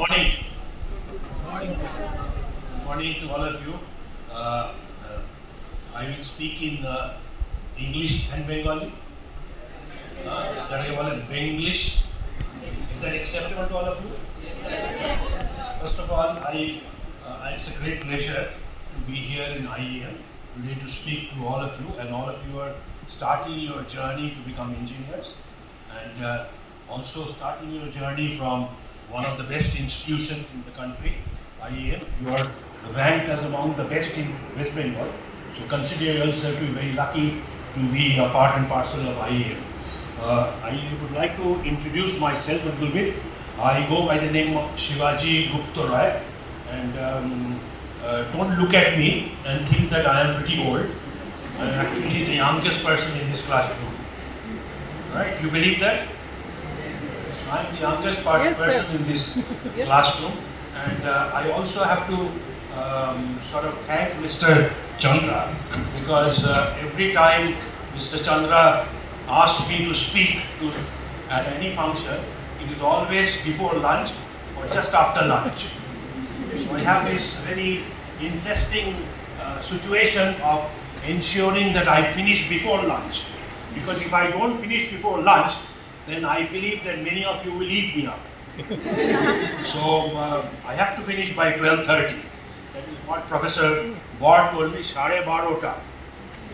Morning. Morning to all of you. Uh, uh, I will speak in English and Bengali. Benglish. Is that acceptable to all of you? First of all, it's a great pleasure to be here in IEM today to speak to all of you, and all of you are starting your journey to become engineers, and also starting your journey from one of the best institutions in the country, IEM. You are ranked as among the best in West Bengal, so consider yourself to be very lucky to be a part and parcel of IEM. I would like to introduce myself a little bit. I go by the name of Shivaji Gupta Roy, and don't look at me and think that I am pretty old. I am actually the youngest person in this classroom. Right? You believe that? I am the youngest person in this classroom, and I also have to sort of thank Mr. Chandra, because every time Mr. Chandra asks me to speak at any function, it is always before lunch or just after lunch. So I have this very interesting situation of ensuring that I finish before lunch. Because if I don't finish before lunch, then I believe that many of you will eat me up. So I have to finish by 12:30. That is what Professor Bott told me, 12:30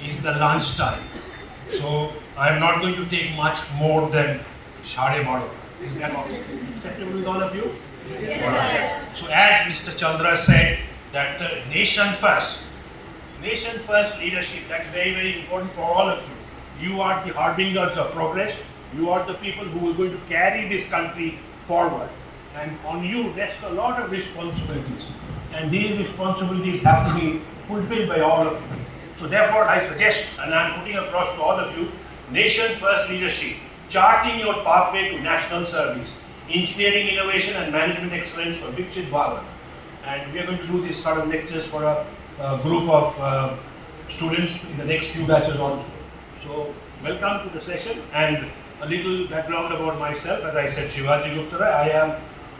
is the lunch time. So I am not going to take much more than 12:30. Is that acceptable with all of you? Yes, sir. So as Mr. Chandra said, that nation first leadership, that is very, very important for all of you. You are the harbingers of progress. You are the people who are going to carry this country forward. And on you rests a lot of responsibilities. And these responsibilities have to be fulfilled by all of you. So therefore I suggest, and I am putting across to all of you, nation first leadership, charting your pathway to national service, engineering, innovation and management excellence for Viksit Bharat. And we are going to do this sort of lectures for a group of students in the next few batches also. So welcome to the session, and a little background about myself. As I said, Shivaji Gupta Roy. I am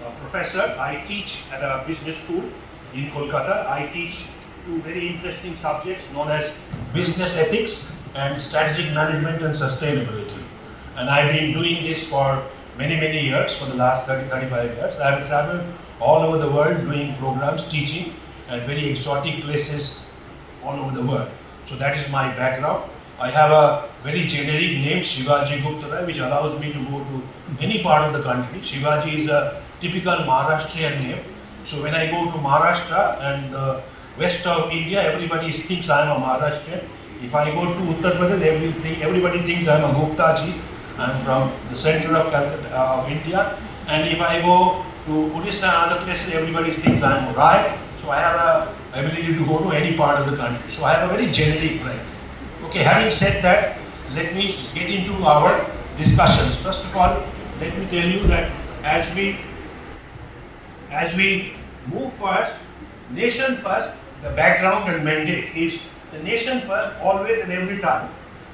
a professor. I teach at a business school in Kolkata. I teach two very interesting subjects known as business ethics and strategic management and sustainability. And I've been doing this for many, many years, for the last 35 years. I have traveled all over the world doing programs, teaching at very exotic places all over the world. So that is my background. I have a very generic name, Shivaji Gupta Roy, which allows me to go to any part of the country. Shivaji is a typical Maharashtrian name. So when I go to Maharashtra and the west of India, everybody thinks I am a Maharashtrian. If I go to Uttar Pradesh, everybody thinks I am a Guptaji. I am from the center of India. And if I go to Odisha and other places, everybody thinks I am a Rai. So I have a ability to go to any part of the country. So I have a very generic name. Okay, having said that, let me get into our discussions. First of all, let me tell you that as we move first, nation first, the background and mandate is the nation first always and every time.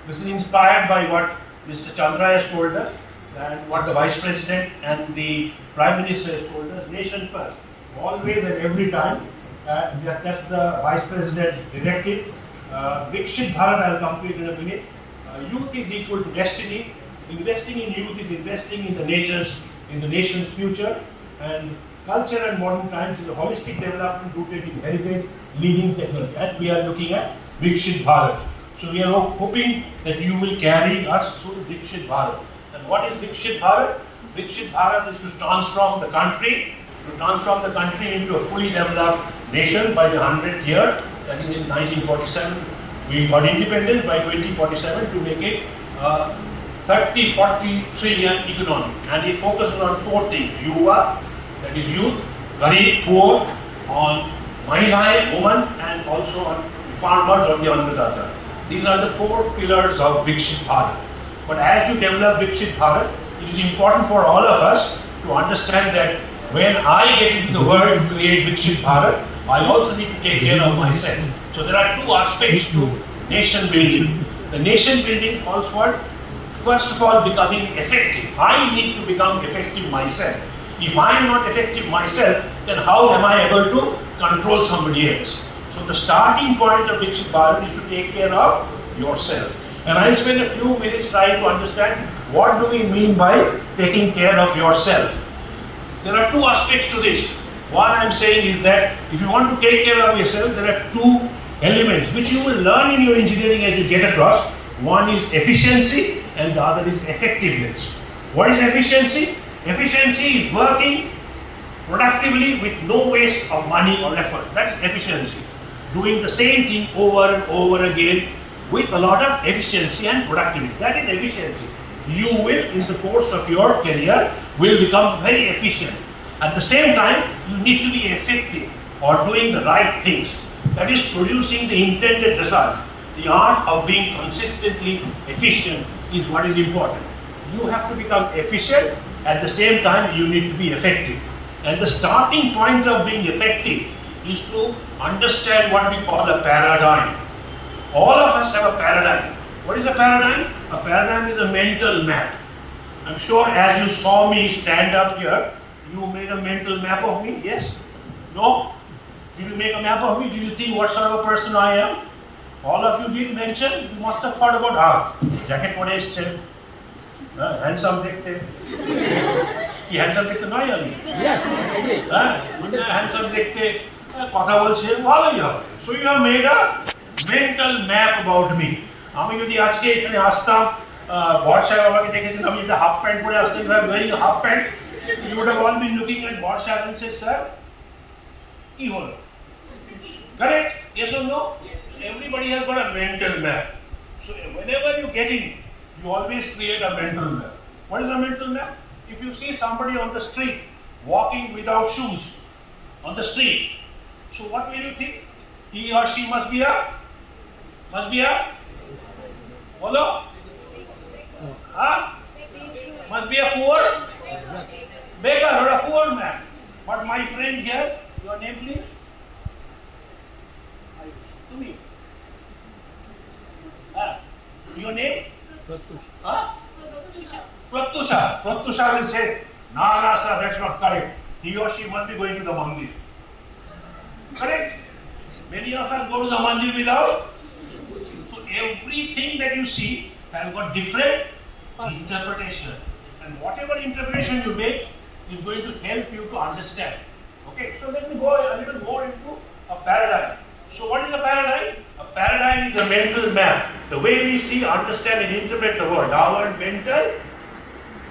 This is inspired by what Mr. Chandra has told us and what the Vice President and the Prime Minister has told us, nation first, always and every time. That's the Vice President's directive. Viksit Bharat, I will complete in a minute. Youth is equal to destiny. Investing in youth is investing in the nation's future. And culture and modern times is a holistic development rooted in heritage, leading technology. And we are looking at Viksit Bharat. So we are hoping that you will carry us through Viksit Bharat. And what is Viksit Bharat? Viksit Bharat is to transform the country into a fully developed nation by the 100th year. That is in 1947. We got independence by 2047 to make it 30-40 trillion economy. And it focuses on four things: Yuva, that is youth; Garib, poor; on Mahilaye, woman; and also on farmers or the Annadata. These are the four pillars of Viksit Bharat. But as you develop Viksit Bharat, it is important for all of us to understand that when I get into the world to create Viksit Bharat, I also need to take care of myself. So there are two aspects to nation building. The nation building calls for, first of all, becoming effective. I need to become effective myself. If I am not effective myself, then how am I able to control somebody else? So the starting point of Viksit Bharat is to take care of yourself. And I'll spend a few minutes trying to understand what do we mean by taking care of yourself. There are two aspects to this. One I'm saying is that if you want to take care of yourself, there are two elements which you will learn in your engineering as you get across. One is efficiency and the other is effectiveness. What is efficiency? Efficiency is working productively with no waste of money or effort. That's efficiency. Doing the same thing over and over again with a lot of efficiency and productivity. That is efficiency. You will, in the course of your career, will become very efficient. At the same time, you need to be effective or doing the right things. That is producing the intended result. The art of being consistently efficient is what is important. You have to become efficient, at the same time you need to be effective. And the starting point of being effective is to understand what we call a paradigm. All of us have a paradigm. What is a paradigm? A paradigm is a mental map. I'm sure as you saw me stand up here, you made a mental map of me, yes? No? Did you make a map of me? Did you think what sort of a person I am? All of you did mention, you must have thought about, jacket pore esche, handsome dekhte. Ki handsome dekhte noy ami? Yes, I agree. Handsome dekhte, kotha bolche, bhaloi hobe. So you have made a mental map about me. আমি যদি আজকে এখানে আসতাম বর্ষা বাবাকে দেখেছিলাম আমি যদি half pant পরে আসতাম you are wearing half pant you would have all been looking at Barsha and said sir কি হলো correct yes or no so everybody has got a mental map so whenever you get in you always create a mental map what is a mental map if you see somebody on the street walking without shoes on the street so what will you think he or she must be a Hello? Must be a poor beggar or a poor man. But my friend here, your name please? To me. Your name? Pratyusha. Pratyusha will say, no, sir, that's not correct. He or she must be going to the mandir. Correct? Many of us go to the mandir without. So everything that you see has got different interpretation, and whatever interpretation you make is going to help you to understand. Okay, so let me go a little more into a paradigm. So what is a paradigm? A paradigm is a mental map. The way we see, understand and interpret the world, our mental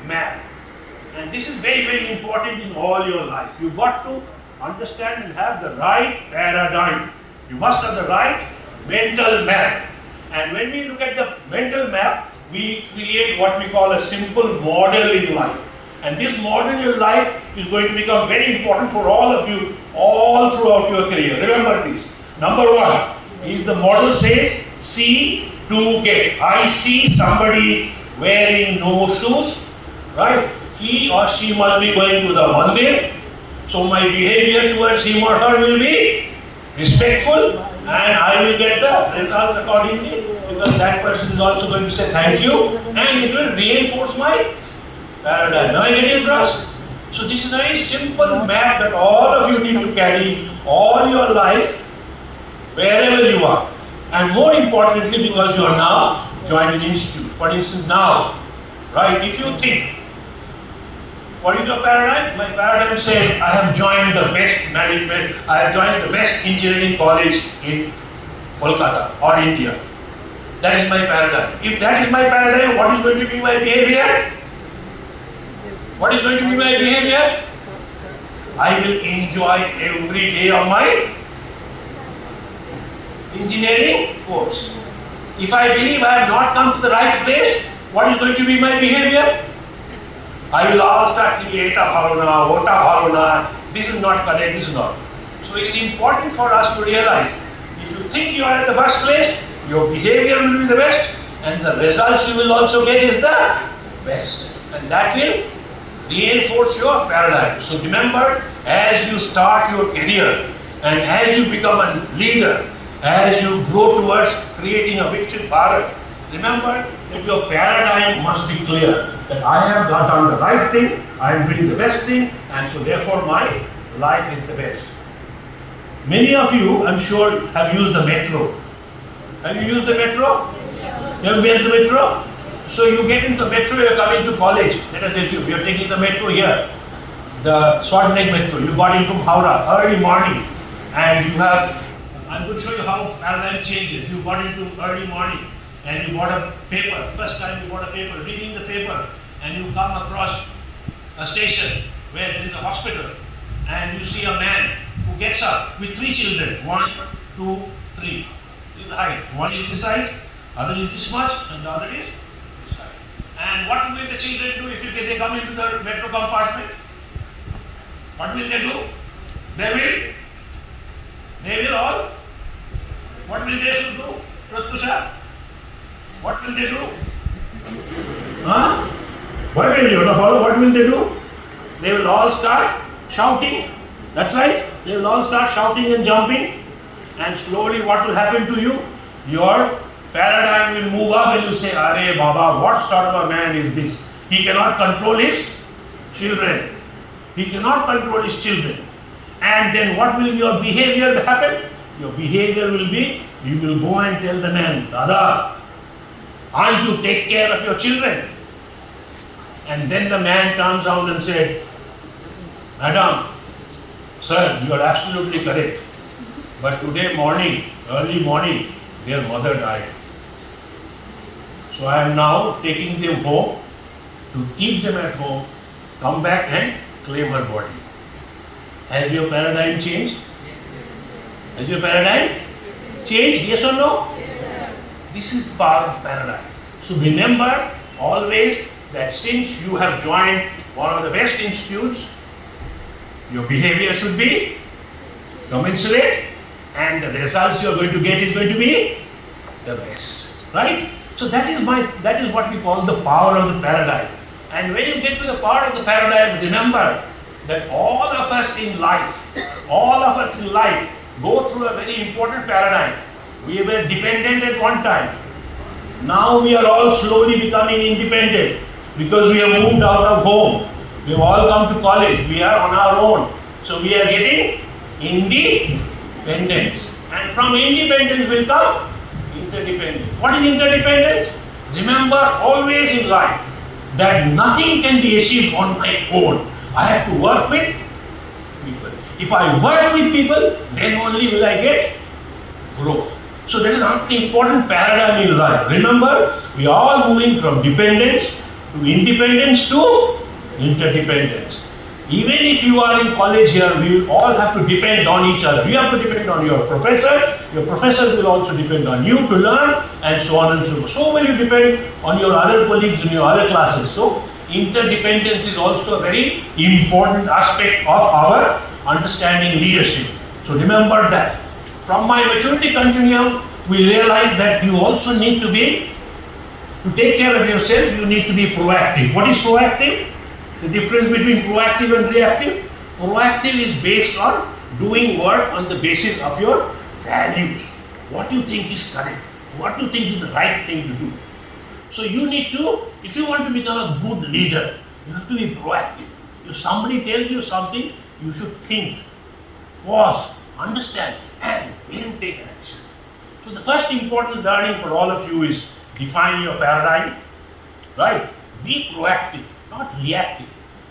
map. And this is very, very important in all your life. You've got to understand and have the right paradigm. You must have the right mental map. And when we look at the mental map, we create what we call a simple model in life. And this model in life is going to become very important for all of you, all throughout your career. Remember this. Number one is the model says, see to get. I see somebody wearing no shoes, right? He or she must be going to the mandir. So my behavior towards him or her will be respectful, and I will get the results accordingly because that person is also going to say thank you and it will reinforce my paradigm. Now I get it across? So this is a very simple map that all of you need to carry all your life wherever you are, and more importantly because you are now joined an institute. For instance now, right, if you think what is your paradigm? My paradigm says I have joined the best management, I have joined the best engineering college in Kolkata or India. That is my paradigm. If that is my paradigm, what is going to be my behavior? What is going to be my behavior? I will enjoy every day of my engineering course. If I believe I have not come to the right place, what is going to be my behavior? I will all start thinking, eta bhalo na, ota bhalo na, this is not correct, this is not. So it is important for us to realize, if you think you are at the best place, your behavior will be the best, and the results you will also get is the best. And that will reinforce your paradigm. So remember, as you start your career, and as you become a leader, as you grow towards creating a Viksit Bharat, remember that your paradigm must be clear, that I have done the right thing, I am doing the best thing, and so therefore my life is the best. Many of you, I'm sure, have used the metro. Have you used the metro? You have been to the metro? So you get into the metro, you're coming to college. Let us assume you're taking the metro here, the Salt Lake Metro. You got in from Howrah early morning, and you have. I'm going to show you how paradigm changes. You got into early morning, and you bought a paper. First time you bought a paper, reading the paper, and you come across a station where there is a hospital, and you see a man who gets up with 3 children. 1, 2, 3. This is the height. One is this height, other is this much, and the other is this height. And what will the children do if they come into the metro compartment? What will they do? They will all. What will they should do? Pratyusha? What will they do? Huh? What will you know? What will they do? They will all start shouting. That's right. They will all start shouting and jumping. And slowly what will happen to you? Your paradigm will move up and you say, Arey Baba, what sort of a man is this? He cannot control his children. He cannot control his children. And then what will your behavior happen? Your behavior will be, you will go and tell the man, Dada, aren't you take care of your children? And then the man turns around and said, Madam, sir, you are absolutely correct. But today morning, early morning, their mother died. So I am now taking them home to keep them at home, come back and claim her body. Has your paradigm changed? Has your paradigm changed? Yes or no? Yes, This is the power of paradigm. So remember always that since you have joined one of the best institutes, your behavior should be commensurate and the results you are going to get is going to be the best. Right? So that is what we call the power of the paradigm. And when you get to the power of the paradigm, remember that all of us in life go through a very important paradigm. We were dependent at one time. Now we are all slowly becoming independent because we have moved out of home. We have all come to college. We are on our own. So we are getting independence. And from independence will come interdependence. What is interdependence? Remember always in life that nothing can be achieved on my own. I have to work with people. If I work with people, then only will I get growth. So that is an important paradigm in life. Remember, we are all moving from dependence to independence to interdependence. Even if you are in college here, we will all have to depend on each other. You have to depend on your professor will also depend on you to learn, and so on and so forth. So will you depend on your other colleagues in your other classes. So interdependence is also a very important aspect of our understanding leadership. So remember that. From my maturity continuum, we realize that you also need to take care of yourself, you need to be proactive. What is proactive? The difference between proactive and reactive? Proactive is based on doing work on the basis of your values. What you think is correct, what you think is the right thing to do. So you need to, if you want to become a good leader, you have to be proactive. If somebody tells you something, you should think, pause, understand, and then take an action. So the first important learning for all of you is define your paradigm, right? Be proactive, not reactive.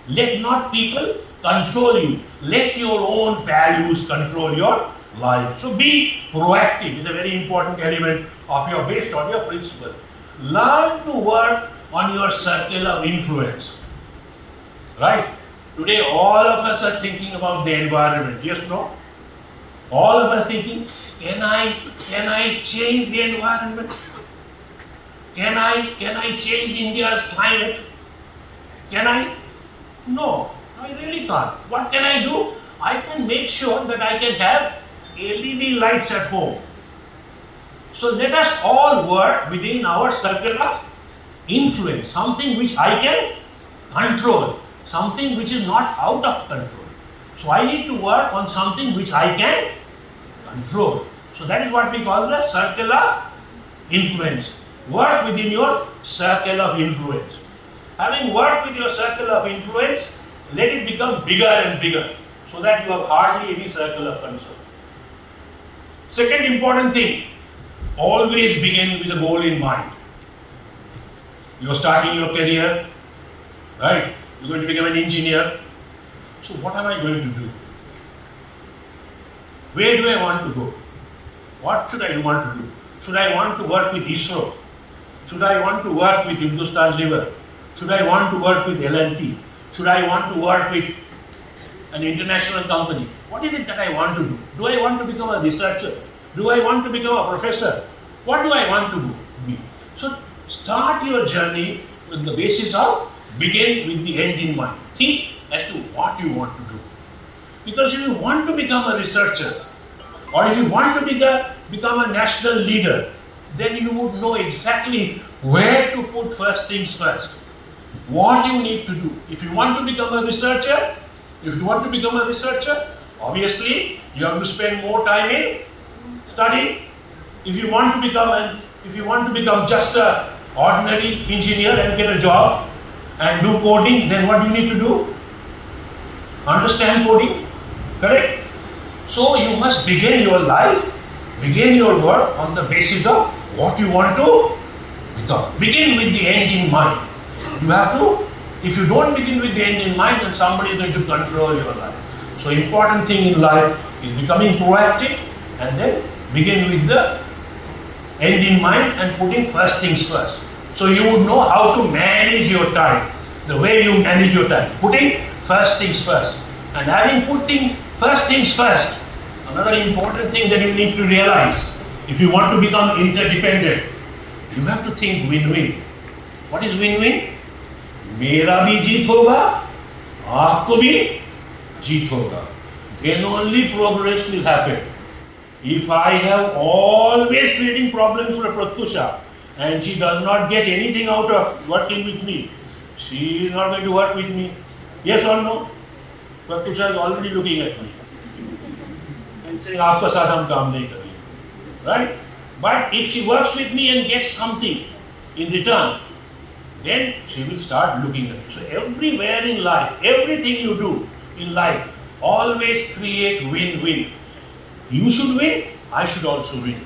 Let not people control you. Let your own values control your life. So be proactive is a very important element of your based on your principle. Learn to work on your circle of influence. Right? Today all of us are thinking about the environment. Yes, no? All of us thinking, can I change the environment? Can I change India's climate? Can I? No, I really can't. What can I do? I can make sure that I can have LED lights at home. So let us all work within our circle of influence, something which I can control, something which is not out of control. So I need to work on something which I can control. So that is what we call the circle of influence. Work within your circle of influence. Having worked with your circle of influence, let it become bigger and bigger so that you have hardly any circle of concern. Second important thing, always begin with a goal in mind. You are starting your career, right? You're going to become an engineer. So what am I going to do? Where do I want to go? What should I want to do? Should I want to work with ISRO? Should I want to work with Hindustan Lever? Should I want to work with L&T? Should I want to work with an international company? What is it that I want to do? Do I want to become a researcher? Do I want to become a professor? What do I want to be? So start your journey with the basis of begin with the end in mind. Think as to what you want to do. Because if you want to become a researcher, or if you want to become a national leader, then you would know exactly where to put first things first. What you need to do. If you want to become a researcher, obviously you have to spend more time in studying. If you want to become just an ordinary engineer and get a job and do coding, then what do you need to do? Understand coding, correct? So you must begin your life, begin your work on the basis of what you want to become. Begin with the end in mind. You have to, if you don't begin with the end in mind, then somebody is going to control your life. So important thing in life is becoming proactive and then begin with the end in mind and putting first things first. So you would know how to manage your time, the way you manage your time, putting first things first. And having putting first things first, another important thing that you need to realize, if you want to become interdependent, you have to think win-win. What is win-win? मेरा भी जीत होगा, आपको भी जीत होगा. Then only progress will happen. If I have always creating problems for Pratyusha and she does not get anything out of working with me, she is not going to work with me. Yes or no? Pratyusha is already looking at me and saying, आपका साथ हम काम नहीं करेंगे, right? But if she works with me and gets something in return, then she will start looking at it. So everywhere in life, everything you do in life, always create win-win. You should win, I should also win.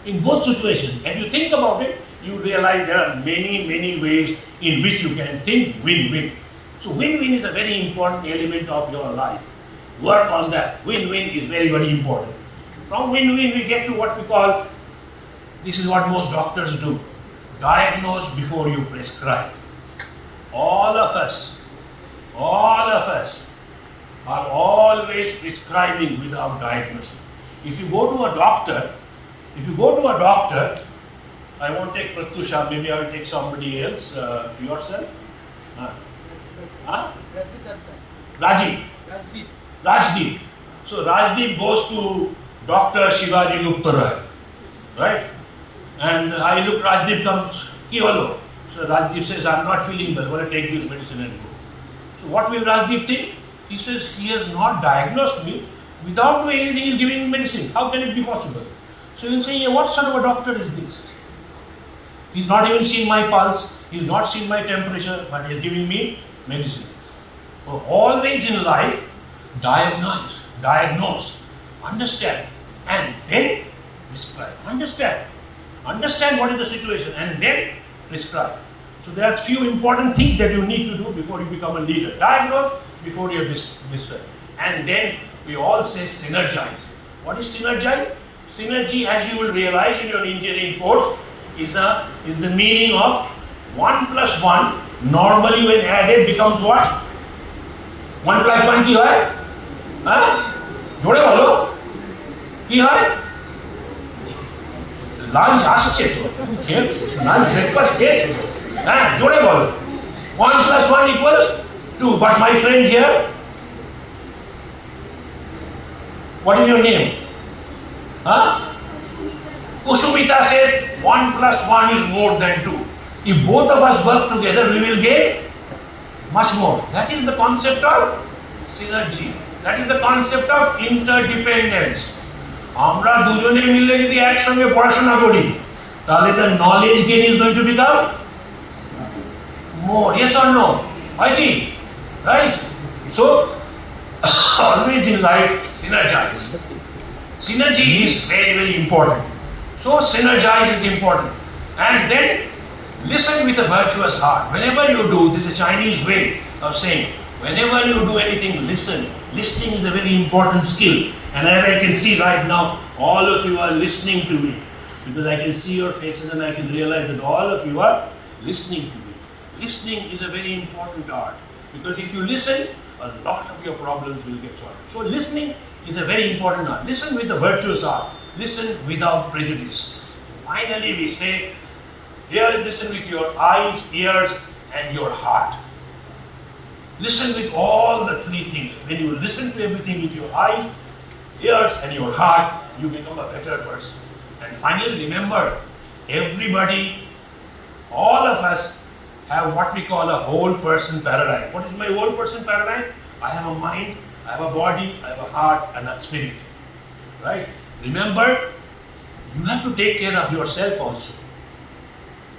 In both situations, if you think about it, you realize there are many, many ways in which you can think win-win. So win-win is a very important element of your life. Work on that. Win-win is very, very important. From win-win we get to what we call, this is what most doctors do. Diagnose before you prescribe. All of us are always prescribing without diagnosing. If you go to a doctor, I won't take Pratyusha, maybe I will take somebody else, yourself. Rajdeep. So Rajdeep goes to Dr. Shivaji Gupta Roy, right? And I look, Rajdeep comes, ki holo? So Rajdeep says, I'm not feeling well, well, take this medicine and go. So what will Rajdeep think? He says, he has not diagnosed me. Without doing anything, he is giving me medicine. How can it be possible? So he will say, yeah, what sort of a doctor is this? He's not even seen my pulse, he's not seen my temperature, but he's giving me medicine. So always in life, diagnose, understand, and then prescribe. Understand what is the situation and then prescribe. So there are few important things that you need to do before you become a leader. Diagnose before you prescribe. And then we all say synergize. What is synergize? Synergy, as you will realize in your engineering course, is the meaning of 1 plus 1 normally when added becomes what? 1 plus 1 কি হয়? জোরে বলো কি হয়? Lunch আসছে তো lunch breakfast খেয়েছো হ্যাঁ জোরে বলো 1 plus 1 equals 2 but my friend here, what is your name? Kushumita said 1 plus 1 is more than 2. If both of us work together, we will get much more. That is the concept of synergy. That is the concept of interdependence. আমরা দুজনে মিলে যদি একসঙ্গে পড়াশোনা করি তাহলে the knowledge gain is going to become more. Yes or no? হয় কি? Right? So, always in life, synergize. Synergy is very, very important. So, synergize is important. And then, listen with a virtuous heart. Whenever you do, this is a Chinese way of saying, whenever you do anything, listen. Listening is a very important skill. And as I can see right now, all of you are listening to me. Because I can see your faces and I can realize that all of you are listening to me. Listening is a very important art. Because if you listen, a lot of your problems will get solved. So listening is a very important art. Listen with a virtuous heart. Listen without prejudice. Finally, we say, here listen with your eyes, ears, and your heart. Listen with all the three things. When you listen to everything with your eyes, ears, and your heart, you become a better person. And finally, remember, everybody, all of us have what we call a whole person paradigm. What is my whole person paradigm? I have a mind, I have a body, I have a heart, and a spirit. Right? Remember, you have to take care of yourself also.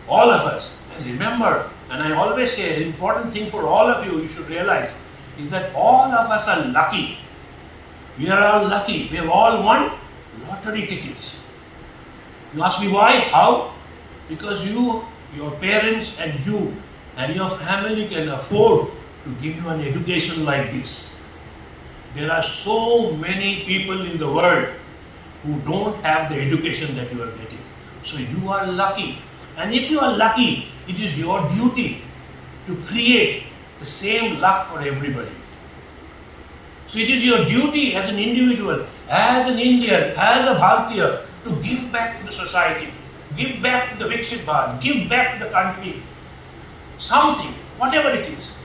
All of us. And remember, and I always say, an important thing for all of you, you should realize, is that all of us are lucky. We are all lucky. We have all won lottery tickets. You ask me why? How? Because you, your parents and you and your family can afford to give you an education like this. There are so many people in the world who don't have the education that you are getting. So you are lucky. And if you are lucky, it is your duty to create the same luck for everybody. So it is your duty as an individual, as an Indian, as a Bharatiya, to give back to the society, give back to the Viksit Bharat, give back to the country, something, whatever it is.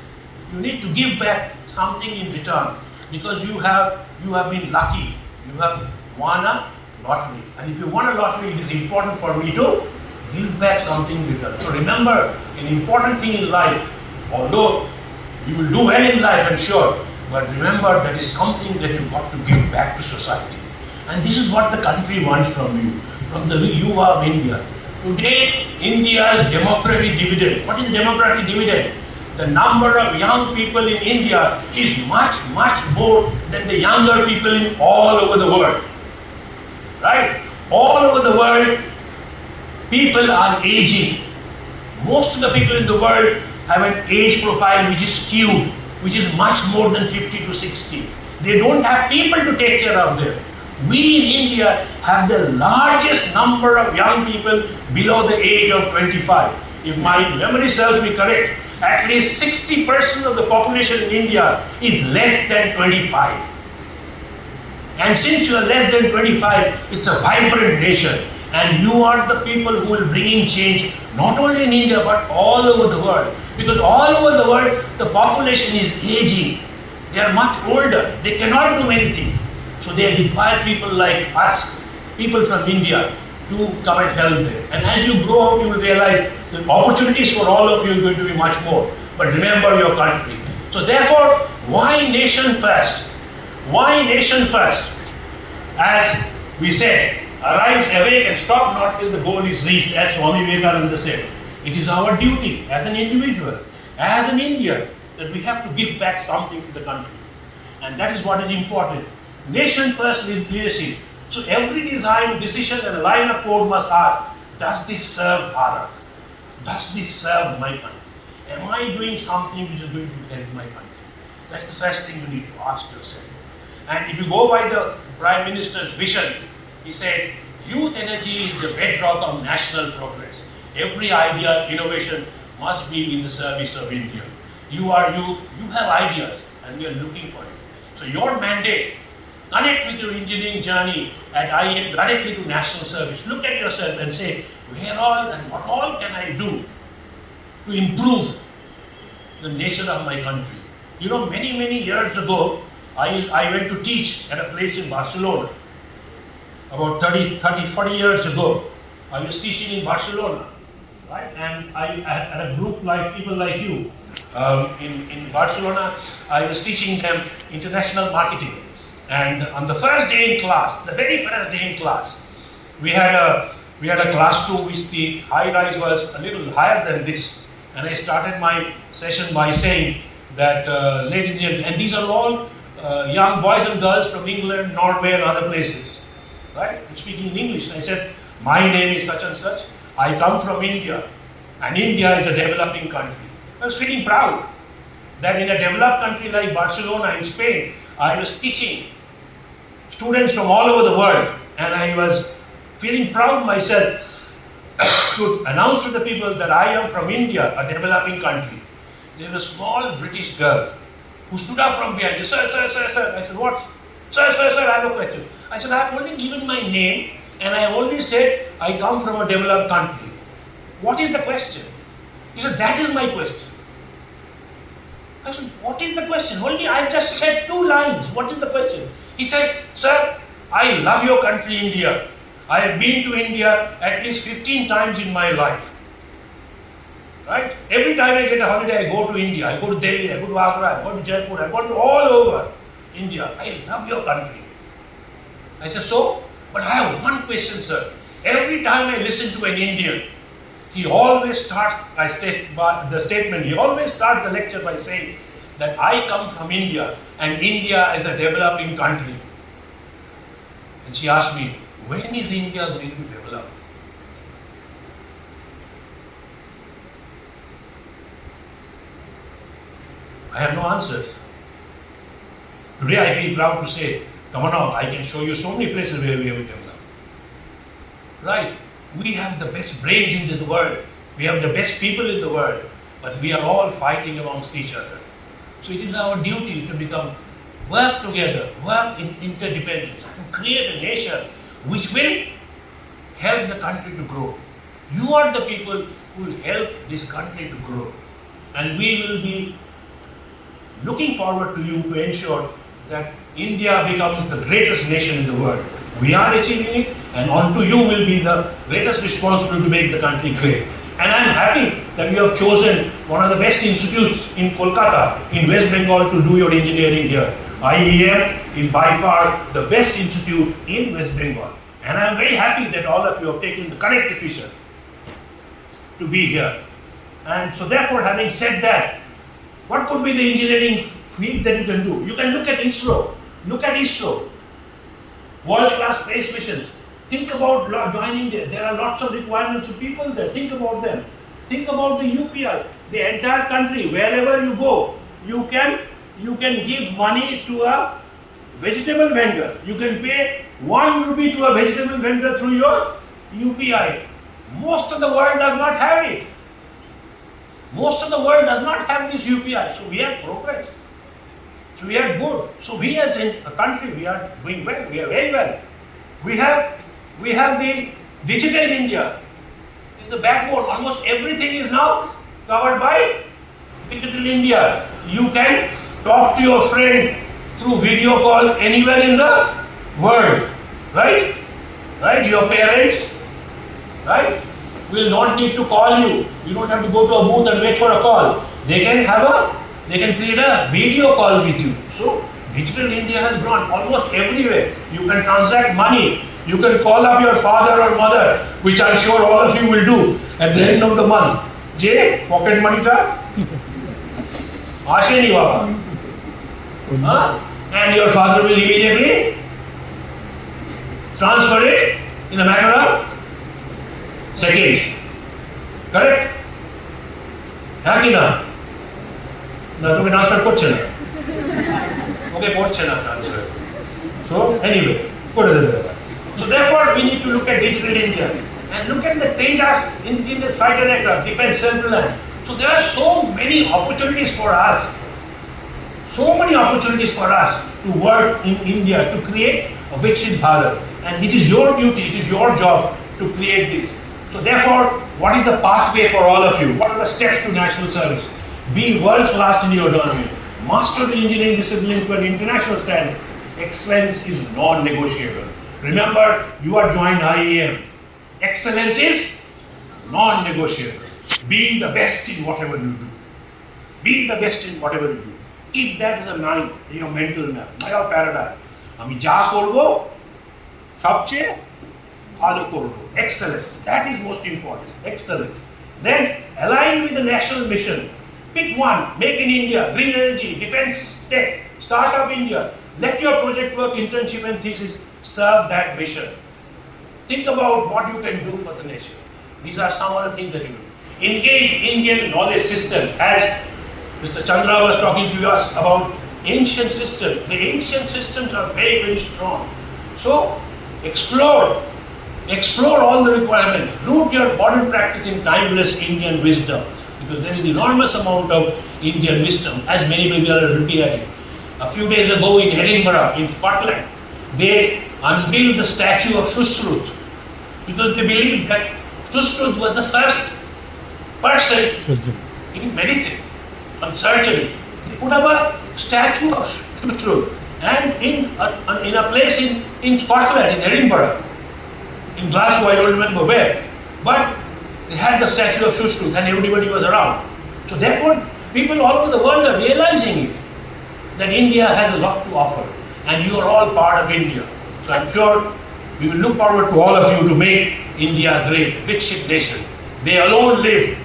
You need to give back something in return because you have been lucky. You have won a lottery. And if you won a lottery, it is important for me to give back something in return. So remember, an important thing in life, although you will do well in life, I'm sure, but remember that is something that you've got to give back to society. And this is what the country wants from you, from the you of India. Today, India's demographic dividend. What is demographic dividend? The number of young people in India is much, much more than the younger people in all over the world. Right? All over the world, people are aging. Most of the people in the world have an age profile which is skewed, which is much more than 50 to 60. They don't have people to take care of them. We in India have the largest number of young people below the age of 25. If my memory serves me correct, at least 60% of the population in India is less than 25. And since you are less than 25, it's a vibrant nation. And you are the people who will bring in change, not only in India, but all over the world. Because all over the world, the population is aging. They are much older. They cannot do anything. So they require people like us, people from India, to come and help them. And as you grow up, you will realize the opportunities for all of you are going to be much more. But remember your country. So therefore, why nation first? Why nation first? As we said, arise, awake and stop not till the goal is reached, as Swami Vivekananda said. It is our duty as an individual, as an Indian, that we have to give back something to the country. And that is what is important. Nation first leadership. So every decision and line of code must ask, does this serve Bharat? Does this serve my country? Am I doing something which is going to help my country? That's the first thing you need to ask yourself. And if you go by the Prime Minister's vision, he says, youth energy is the bedrock of national progress. Every idea, innovation must be in the service of India. You are youth, you have ideas, and we are looking for it. So your mandate, connect with your engineering journey at IIM directly to national service. Look at yourself and say, where all and what all can I do to improve the nation of my country? You know, many years ago, I went to teach at a place in Barcelona. About 40 years ago, I was teaching in Barcelona, right? And I had a group like people like you in Barcelona. I was teaching them international marketing. And on the first day in class, the very first day in class, we had a class 2 which the high rise was a little higher than this. And I started my session by saying that ladies and gentlemen, and these are all young boys and girls from England, Norway, and other places, right? I'm speaking in English. And I said, my name is such and such. I come from India, and India is a developing country. I was feeling proud that in a developed country like Barcelona in Spain, I was teaching students from all over the world, and I was feeling proud myself to announce to the people that I am from India, a developing country. There was a small British girl who stood up from behind. Sir, sir, sir, sir. I said, what? Sir, sir, sir, I have a question. I said, I have only given my name and I only said I come from a developed country. What is the question? He said, that is my question. I said, what is the question? Only I just said 2 lines. What is the question? He said, sir, I love your country, India. I have been to India at least 15 times in my life. Right? Every time I get a holiday, I go to India. I go to Delhi, I go to Agra, I go to Jaipur, I go to all over India. I love your country. I said, so? But I have one question, sir. Every time I listen to an Indian, he always starts the statement, he always starts the lecture by saying that I come from India and India is a developing country. And she asked me, when is India going to develop? I have no answers. Today I feel proud to say, come on now, I can show you so many places where we have developed. Right? We have the best brains in this world. We have the best people in the world. But we are all fighting amongst each other. So it is our duty to work together, work in interdependence, to create a nation which will help the country to grow. You are the people who will help this country to grow. And we will be looking forward to you to ensure that India becomes the greatest nation in the world. We are achieving it, and onto you will be the greatest responsibility to make the country great. And I am happy that you have chosen one of the best institutes in Kolkata, in West Bengal, to do your engineering here. IEM is by far the best institute in West Bengal. And I am very happy that all of you have taken the correct decision to be here. And so therefore, having said that, what could be the engineering field that you can do? You can look at ISRO. Look at ISRO. World-class space missions. Think about joining there. There are lots of requirements of people there. Think about them. Think about the UPI. The entire country, wherever you go, you can give money to a vegetable vendor. You can pay 1 rupee to a vegetable vendor through your UPI. Most of the world does not have it. Most of the world does not have this UPI. So we have progress. So we are good. So we as a country, we are doing well. We are very well. We have the digital India. This is the backbone. Almost everything is now covered by digital India. You can talk to your friend through video call anywhere in the world. Right? Right? Your parents, right, will not need to call you. You don't have to go to a booth and wait for a call. They can create a video call with you. So digital India has grown almost everywhere. You can transact money. You can call up your father or mother, which I'm sure all of you will do at the end of the month. Jay, pocket money ta? Asheni baba. And your father will immediately transfer it in a matter of seconds. Correct? হ্যাঁ কি না? না তোকে transfer করছে না, ওকে করছে না transfer. So anyway, করে দেবে। So therefore we need to look at digital India and look at the Tejas indigenous fighter aircraft, defense self-reliance. So there are so many opportunities for us. So many opportunities for us to work in India to create a Viksit Bharat. And it is your duty, it is your job to create this. So therefore, what is the pathway for all of you? What are the steps to national service? Be world class in your domain. Master the engineering discipline to an international standard. Excellence is non-negotiable. Remember, you are joined IEM. Excellence is non-negotiable. Be the best in whatever you do. Be the best in whatever you do. Keep that as a mind, your mental map, your paradigm. আমি যা করব সবচেয়ে ভালো করব। Excellence, that is most important. Excellence. Then align with the national mission. Pick one, make in India, green energy, defense tech, startup India. Let your project work, internship and thesis serve that mission. Think about what you can do for the nation. These are some of the things that you do. Engage Indian knowledge system, as Mr. Chandra was talking to us about ancient system. The ancient systems are very, very strong. So explore all the requirements. Root your modern practice in timeless Indian wisdom, because there is enormous amount of Indian wisdom, as many people are looking at it. A few days ago in Edinburgh, in Scotland, they unveiled the statue of Shushruth, because they believed that Shushruth was the first person in medicine and surgery. They put up a statue of Shushruth, and in a place in Scotland, in Edinburgh, in Glasgow, I don't remember where, but they had the statue of Shushruth and everybody was around. So therefore, people all over the world are realizing it, that India has a lot to offer, and you are all part of India. So I'm sure we will look forward to all of you to make India great, Viksit nation. They alone live,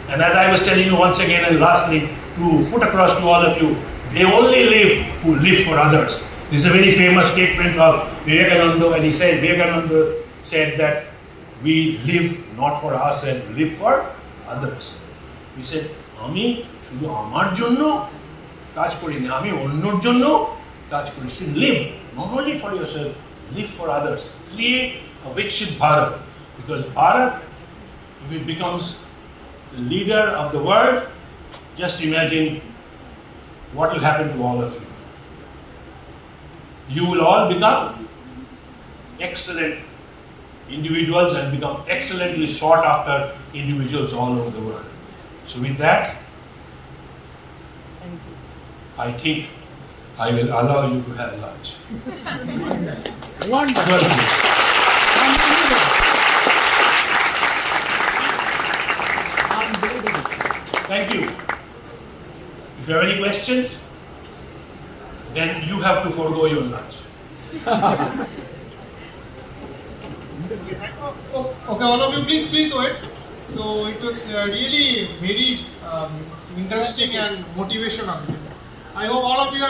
and as I was telling you once again and lastly, to put across to all of you, they only live who live for others. This is a very famous statement of Vivekananda, when Vivekananda said that we live not for ourselves, live for others. He said, আমি শুধু আমার জন্য কাজ করি না, আমি অন্যর জন্য কাজ করি। So live not only for yourself, live for others. Create a Viksit Bharat, because Bharat, if it becomes the leader of the world, just imagine what will happen to all of you. You will all become excellent individuals and become excellently sought after individuals all over the world. So with that, I think I will allow you to have lunch. Wonderful. Thank you. If you have any questions, then you have to forego your lunch. Okay, all of you, please wait. So it was really very interesting and motivational. I hope all of you have